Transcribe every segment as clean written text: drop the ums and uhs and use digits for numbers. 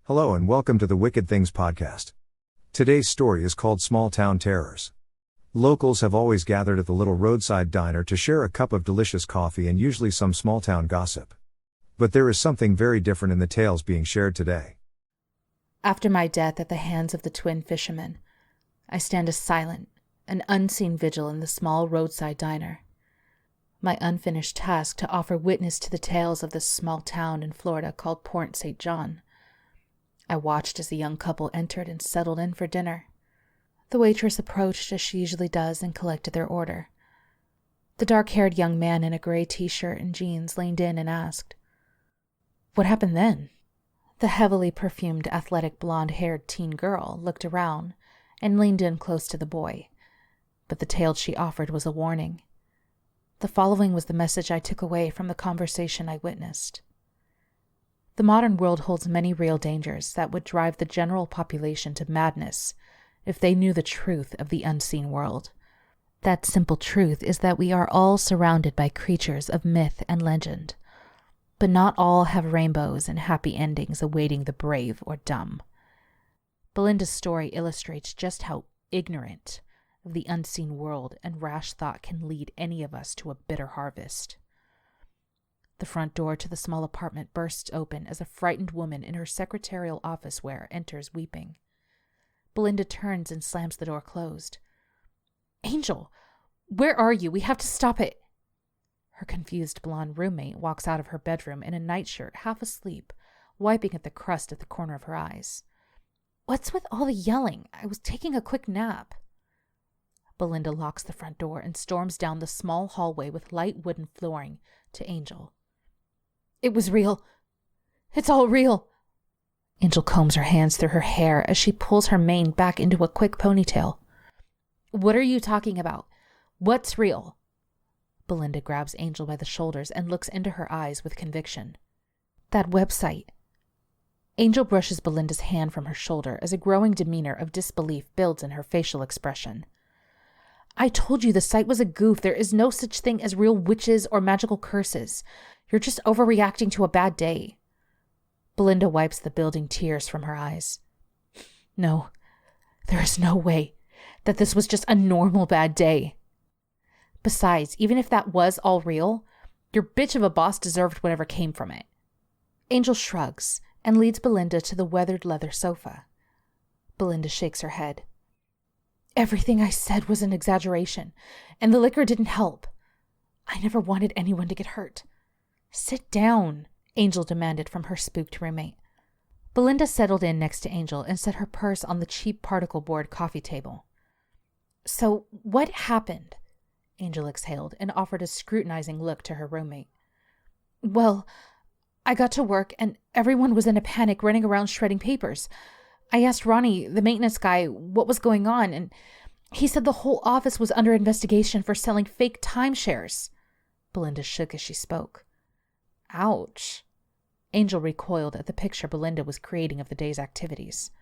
Hello and welcome to the Wicked Things podcast. Today's story is called Small Town Terrors. Locals have always gathered at the little roadside diner to share a cup of delicious coffee and usually some small town gossip. But there is something very different in the tales being shared today. After my death at the hands of the twin fishermen, I stand a silent, an unseen vigil in the small roadside diner. My unfinished task to offer witness to the tales of this small town in Florida called Port St. John. I watched as the young couple entered and settled in for dinner. The waitress approached as she usually does and collected their order. The dark-haired young man in a gray t-shirt and jeans leaned in and asked, "What happened then?" The heavily perfumed, athletic, blonde-haired teen girl looked around and leaned in close to the boy, but the tale she offered was a warning. The following was the message I took away from the conversation I witnessed. The modern world holds many real dangers that would drive the general population to madness if they knew the truth of the unseen world. That simple truth is that we are all surrounded by creatures of myth and legend, but not all have rainbows and happy endings awaiting the brave or dumb. Belinda's story illustrates just how ignorant of the unseen world and rash thought can lead any of us to a bitter harvest. The front door to the small apartment bursts open as a frightened woman in her secretarial office wear enters weeping. Belinda turns and slams the door closed. "Angel, where are you? We have to stop it." Her confused blonde roommate walks out of her bedroom in a nightshirt, half asleep, wiping at the crust at the corner of her eyes. "What's with all the yelling? I was taking a quick nap." Belinda locks the front door and storms down the small hallway with light wooden flooring to Angel. "It was real. It's all real." Angel combs her hands through her hair as she pulls her mane back into a quick ponytail. "What are you talking about? What's real?" Belinda grabs Angel by the shoulders and looks into her eyes with conviction. "That website." Angel brushes Belinda's hand from her shoulder as a growing demeanor of disbelief builds in her facial expression. "I told you the site was a goof. There is no such thing as real witches or magical curses. You're just overreacting to a bad day." Belinda wipes the building tears from her eyes. "No, there is no way that this was just a normal bad day. Besides, even if that was all real, your bitch of a boss deserved whatever came from it." Angel shrugs and leads Belinda to the weathered leather sofa. Belinda shakes her head. "Everything I said was an exaggeration, and the liquor didn't help. I never wanted anyone to get hurt." "Sit down," Angel demanded from her spooked roommate. Belinda settled in next to Angel and set her purse on the cheap particle board coffee table. "So, what happened?" Angel exhaled and offered a scrutinizing look to her roommate. "Well, I got to work and everyone was in a panic running around shredding papers. I asked Ronnie, the maintenance guy, what was going on, and he said the whole office was under investigation for selling fake timeshares." Belinda shook as she spoke. "Ouch." Angel recoiled at the picture Belinda was creating of the day's activities.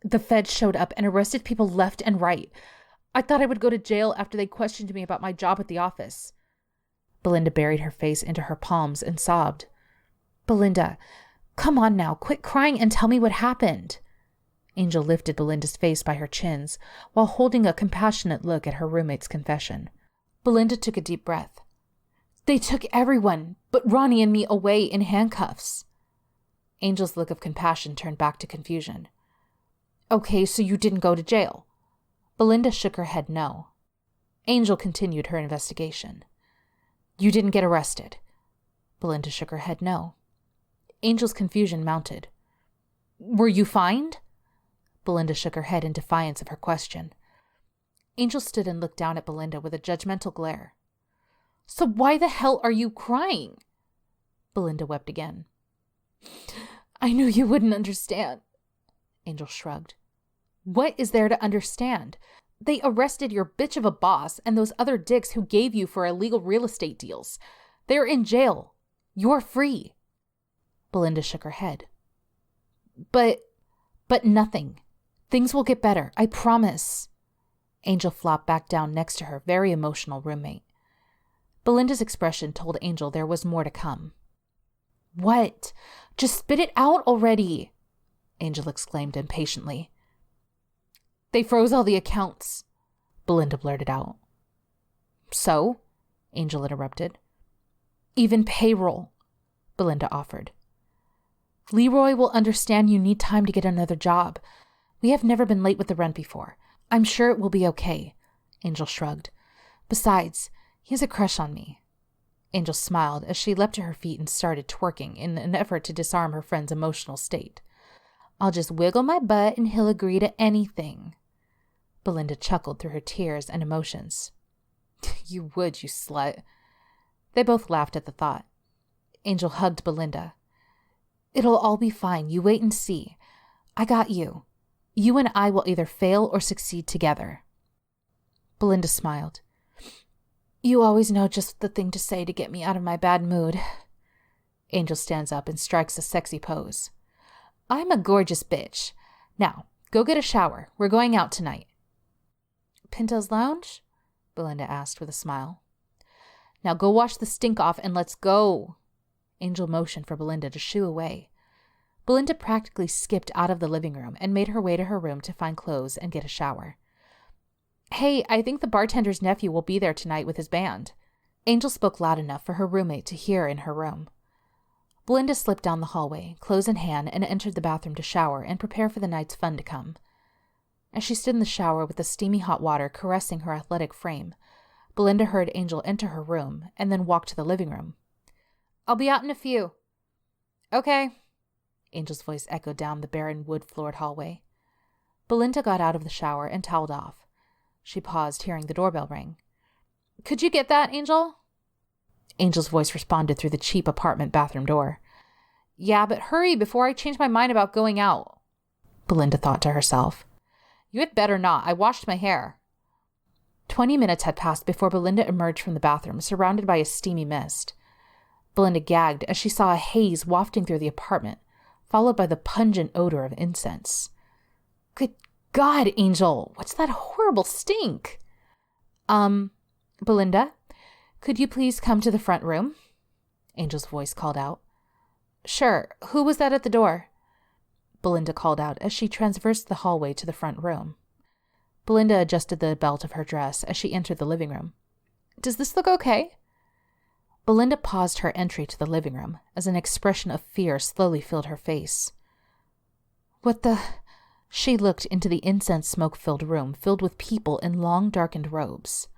"The feds showed up and arrested people left and right. I thought I would go to jail after they questioned me about my job at the office." Belinda buried her face into her palms and sobbed. "Belinda, come on now, quit crying and tell me what happened." Angel lifted Belinda's face by her chins while holding a compassionate look at her roommate's confession. Belinda took a deep breath. "They took everyone but Ronnie and me away in handcuffs." Angel's look of compassion turned back to confusion. "Okay, so you didn't go to jail?" Belinda shook her head no. Angel continued her investigation. "You didn't get arrested?" Belinda shook her head no. Angel's confusion mounted. "Were you fined?" Belinda shook her head in defiance of her question. Angel stood and looked down at Belinda with a judgmental glare. "So why the hell are you crying?" Belinda wept again. "I knew you wouldn't understand." Angel shrugged. "What is there to understand? They arrested your bitch of a boss and those other dicks who gave you for illegal real estate deals. They're in jail. You're free." Belinda shook her head. But nothing. Things will get better, I promise." Angel flopped back down next to her very emotional roommate. Belinda's expression told Angel there was more to come. "What? Just spit it out already." Angel exclaimed impatiently. They froze all the accounts, Belinda blurted out. So? Angel interrupted. Even payroll, Belinda offered. Leroy will understand you need time to get another job. We have never been late with the rent before. I'm sure it will be okay, Angel shrugged. Besides, he has a crush on me. Angel smiled as she leapt to her feet and started twerking in an effort to disarm her friend's emotional state. I'll just wiggle my butt and he'll agree to anything. Belinda chuckled through her tears and emotions. You would, you slut. They both laughed at the thought. Angel hugged Belinda. It'll all be fine. You wait and see. I got you. You and I will either fail or succeed together. Belinda smiled. You always know just the thing to say to get me out of my bad mood. Angel stands up and strikes a sexy pose. I'm a gorgeous bitch. Now, go get a shower. We're going out tonight. Pinto's Lounge? Belinda asked with a smile. Now go wash the stink off and let's go. Angel motioned for Belinda to shoo away. Belinda practically skipped out of the living room and made her way to her room to find clothes and get a shower. Hey, I think the bartender's nephew will be there tonight with his band. Angel spoke loud enough for her roommate to hear in her room. Belinda slipped down the hallway, clothes in hand, and entered the bathroom to shower and prepare for the night's fun to come. As she stood in the shower with the steamy hot water caressing her athletic frame, Belinda heard Angel enter her room and then walk to the living room. I'll be out in a few. Okay. Angel's voice echoed down the barren wood-floored hallway. Belinda got out of the shower and toweled off. She paused, hearing the doorbell ring. Could you get that, Angel? Angel's voice responded through the cheap apartment bathroom door. Yeah, but hurry before I change my mind about going out, Belinda thought to herself. You had better not. I washed my hair. 20 minutes had passed before Belinda emerged from the bathroom, surrounded by a steamy mist. Belinda gagged as she saw a haze wafting through the apartment, followed by the pungent odor of incense. Good God, Angel, what's that horrible stink? Belinda, could you please come to the front room? Angel's voice called out. Sure. Who was that at the door? Belinda called out as she traversed the hallway to the front room. Belinda adjusted the belt of her dress as she entered the living room. Does this look okay? Belinda paused her entry to the living room as an expression of fear slowly filled her face. What the... She looked into the incense smoke-filled room filled with people in long darkened robes.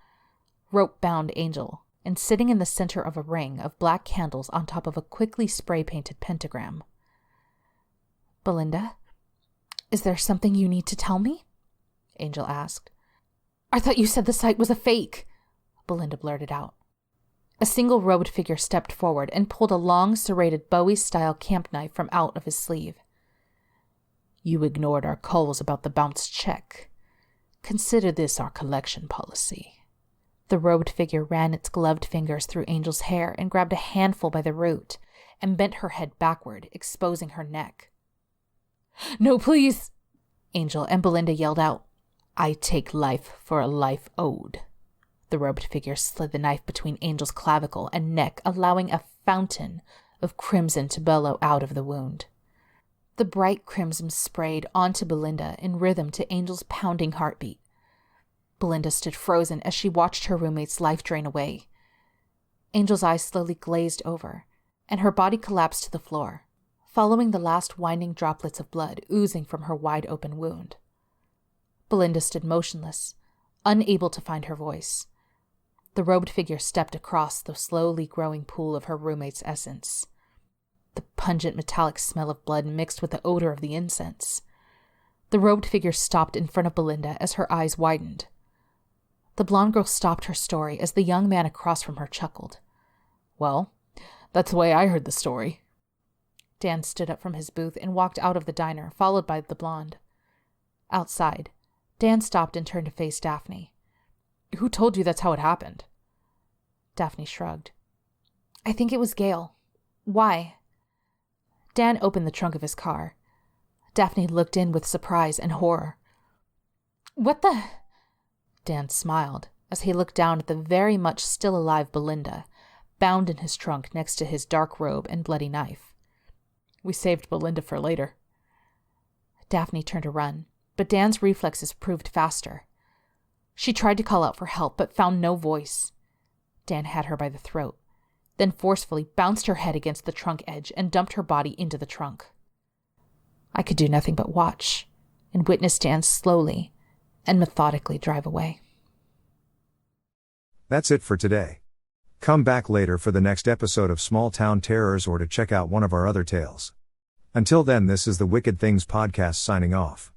Rope-bound Angel, and sitting in the center of a ring of black candles on top of a quickly spray-painted pentagram. Belinda, is there something you need to tell me? Angel asked. I thought you said the site was a fake, Belinda blurted out. A single robed figure stepped forward and pulled a long, serrated Bowie-style camp knife from out of his sleeve. You ignored our calls about the bounced check. Consider this our collection policy. The robed figure ran its gloved fingers through Angel's hair and grabbed a handful by the root and bent her head backward, exposing her neck. No, please! Angel and Belinda yelled out. I take life for a life owed. The robed figure slid the knife between Angel's clavicle and neck, allowing a fountain of crimson to bellow out of the wound. The bright crimson sprayed onto Belinda in rhythm to Angel's pounding heartbeat. Belinda stood frozen as she watched her roommate's life drain away. Angel's eyes slowly glazed over, and her body collapsed to the floor, following the last winding droplets of blood oozing from her wide-open wound. Belinda stood motionless, unable to find her voice. The robed figure stepped across the slowly growing pool of her roommate's essence. The pungent metallic smell of blood mixed with the odor of the incense. The robed figure stopped in front of Belinda as her eyes widened. The blonde girl stopped her story as the young man across from her chuckled. Well, that's the way I heard the story. Dan stood up from his booth and walked out of the diner, followed by the blonde. Outside, Dan stopped and turned to face Daphne. Who told you that's how it happened? Daphne shrugged. I think it was Gail. Why? Dan opened the trunk of his car. Daphne looked in with surprise and horror. What the... Dan smiled as he looked down at the very much still alive Belinda, bound in his trunk next to his dark robe and bloody knife. We saved Belinda for later. Daphne turned to run, but Dan's reflexes proved faster. She tried to call out for help, but found no voice. Dan had her by the throat, then forcefully bounced her head against the trunk edge and dumped her body into the trunk. I could do nothing but watch and witness Dan slowly and methodically drive away. That's it for today. Come back later for the next episode of Small Town Terrors or to check out one of our other tales. Until then, this is the Wicked Things Podcast signing off.